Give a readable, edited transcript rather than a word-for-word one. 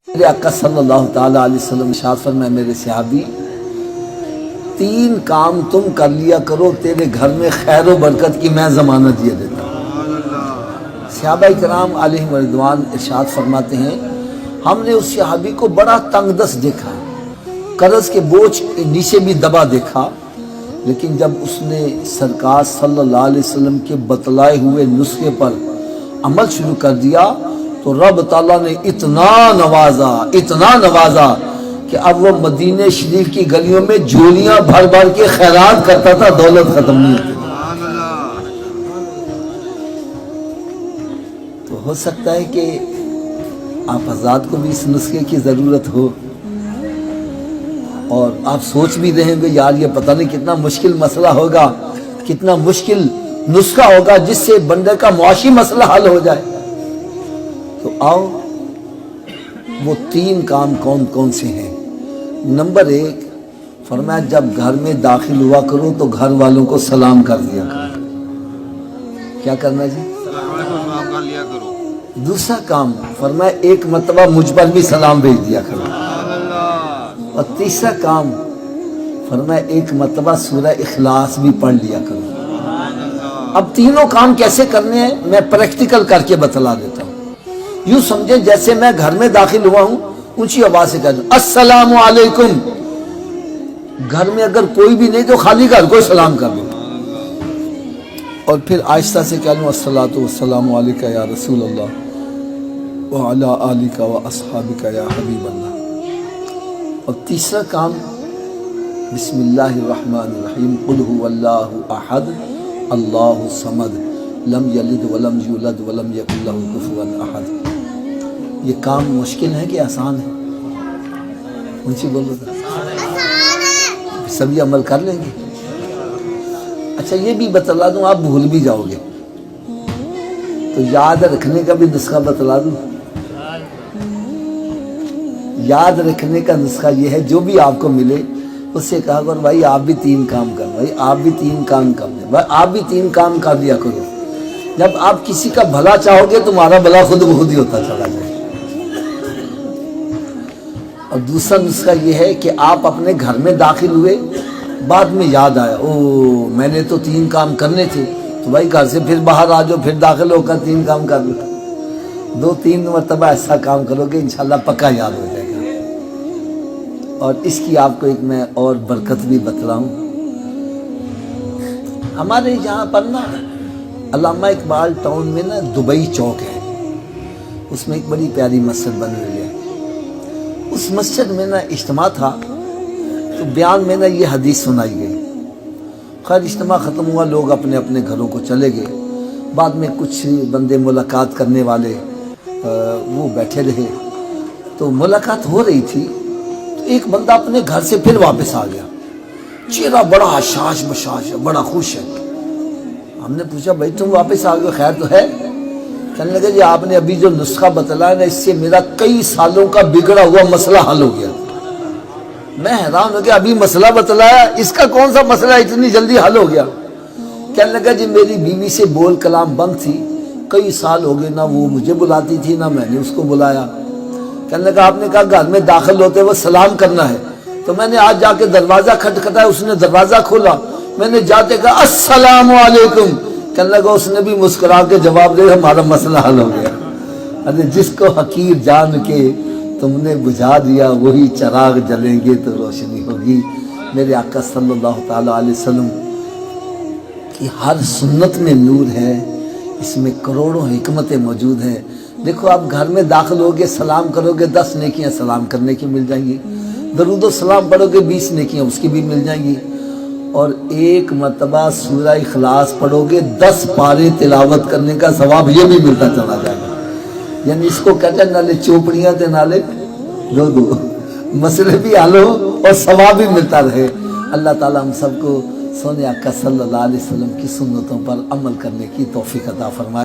میرے آقا صلی اللہ تعالیٰ علیہ وسلم ارشاد فرمائے میرے صحابی، 3 کام تم کر لیا کرو تیرے گھر میں خیر و برکت کی میں ضمانت یہ دیتا ہوں۔ صحابہ کرام علیہم رضوان ارشاد فرماتے ہیں ہم نے اس صحابی کو بڑا تنگ دست دیکھا، قرض کے بوجھ نیچے بھی دبا دیکھا، لیکن جب اس نے سرکار صلی اللہ علیہ وسلم کے بتلائے ہوئے نسخے پر عمل شروع کر دیا تو رب تعالیٰ نے اتنا نوازا کہ اب وہ مدینہ شریف کی گلیوں میں جھولیاں بھر بھر کے خیرات کرتا تھا، دولت ختم نہیں ہوتی۔ تو ہو سکتا ہے کہ آپ حضرات کو بھی اس نسخے کی ضرورت ہو، اور آپ سوچ بھی رہے گے یار یہ پتہ نہیں کتنا مشکل مسئلہ ہوگا، کتنا مشکل نسخہ ہوگا جس سے بندے کا معاشی مسئلہ حل ہو جائے۔ تو آؤ وہ 3 کام کون کون سے ہیں۔ نمبر 1 فرمایا جب گھر میں داخل ہوا کرو تو گھر والوں کو سلام کر دیا کرو۔ کیا کرنا جی؟ سلام کر لیا کرو۔ دوسرا کام فرمایا 1 مرتبہ مجھ پر بھی سلام بھیج دیا کرو۔ اور تیسرا کام فرمایا 1 مرتبہ سورہ اخلاص بھی پڑھ لیا کرو۔ اب تینوں کام کیسے کرنے ہیں میں پریکٹیکل کر کے بتلا دیتا ہوں۔ یوں سمجھیں جیسے میں گھر میں داخل ہوا ہوں، اونچی آواز سے کہہ دوں السلام علیکم۔ گھر میں اگر کوئی بھی نہیں تو خالی گھر کو سلام کر دوں، اور پھر آہستہ سے کہہ لوں الصلاۃ والسلام علیکہ یا رسول اللہ وعلی آلکہ واصحابکہ یا حبیب اللہ۔ اور تیسرا کام بسم اللہ الرحمن الرحیم قل هو اللہ احد اللہ الصمد لم یلد ولم یولد ولم یکن لہ کفوا احد۔ یہ کام مشکل ہے کہ آسان ہے؟ اونچی بولو سبھی عمل کر لیں گے؟ اچھا یہ بھی بتلا دوں آپ بھول بھی جاؤ گے تو یاد رکھنے کا بھی نسخہ بتلا دوں۔ یاد رکھنے کا نسخہ یہ ہے جو بھی آپ کو ملے اس سے کہا کرو بھائی آپ بھی 3 کام کر، بھائی آپ بھی 3 کام کر دیں، بھائی آپ بھی 3 کام کر دیا کرو۔ جب آپ کسی کا بھلا چاہو گے تمہارا بھلا خود بخود ہی ہوتا چلا جائے۔ اور دوسرا نسخہ یہ ہے کہ آپ اپنے گھر میں داخل ہوئے، بعد میں یاد آیا او میں نے تو 3 کام کرنے تھے، تو بھائی گھر سے پھر باہر آ جاؤ، پھر داخل ہو کر 3 کام کر لو۔ 2-3 مرتبہ ایسا کام کرو گے انشاءاللہ پکا یاد ہو جائے گا۔ اور اس کی آپ کو ایک میں اور برکت بھی بتلاؤں۔ ہمارے یہاں پر نا علامہ اقبال ٹاؤن میں نا دبئی چوک ہے، اس میں ایک بڑی پیاری مسجد بنی ہوئی ہے۔ اس مسجد میں نا اجتماع تھا تو بیان میں نا یہ حدیث سنائی گئی۔ خیر اجتماع ختم ہوا، لوگ اپنے اپنے گھروں کو چلے گئے۔ بعد میں کچھ بندے ملاقات کرنے والے وہ بیٹھے رہے، تو ملاقات ہو رہی تھی تو ایک بندہ اپنے گھر سے پھر واپس آ گیا، چہرہ بڑا حشاش بشاش ہے، بڑا خوش ہے۔ ہم نے پوچھا بھائی تم واپس آ گئے خیر تو ہے؟ کہنے لگا جی آپ نے ابھی جو نسخہ بتلایا نا اس سے میرا کئی سالوں کا بگڑا ہوا مسئلہ حل ہو گیا۔ میں حیران ہو گیا ابھی مسئلہ بتلایا، اس کا کون سا مسئلہ اتنی جلدی حل ہو گیا؟ کہنے لگا جی میری بیوی سے بول کلام بند تھی، کئی سال ہو گئے نہ وہ مجھے بلاتی تھی نہ میں نے اس کو بلایا۔ کہنے لگا آپ نے کہا گھر میں داخل ہوتے وہ سلام کرنا ہے، تو میں نے آج جا کے دروازہ کھٹکھٹایا، اس نے دروازہ کھولا، میں نے جاتے کہا السلام علیکم، کہنے لگا اس نے بھی مسکرا کے جواب دے ہمارا مسئلہ حل ہو گیا۔ ارے جس کو حقیر جان کے تم نے بجھا دیا وہی چراغ جلیں گے تو روشنی ہوگی۔ میرے آقا صلی اللہ تعالیٰ علیہ وسلم کی ہر سنت میں نور ہے، اس میں کروڑوں حکمتیں موجود ہیں۔ دیکھو آپ گھر میں داخل ہوگے سلام کرو گے 10 نیکیاں سلام کرنے کی مل جائیں گی، درود و سلام پڑھو گے 20 نیکیاں اس کی بھی مل جائیں گی، اور 1 مرتبہ سورہ اخلاص پڑھو گے 10 پارے تلاوت کرنے کا ثواب یہ بھی ملتا چلا جائے گا۔ یعنی اس کو کہتے ہیں نالے چوپڑیاں تے نالے دو مسئلے بھی حل ہو اور ثواب بھی ملتا رہے۔ اللہ تعالیٰ ہم سب کو سونے آقا صلی اللہ علیہ وسلم کی سنتوں پر عمل کرنے کی توفیق عطا فرمائے۔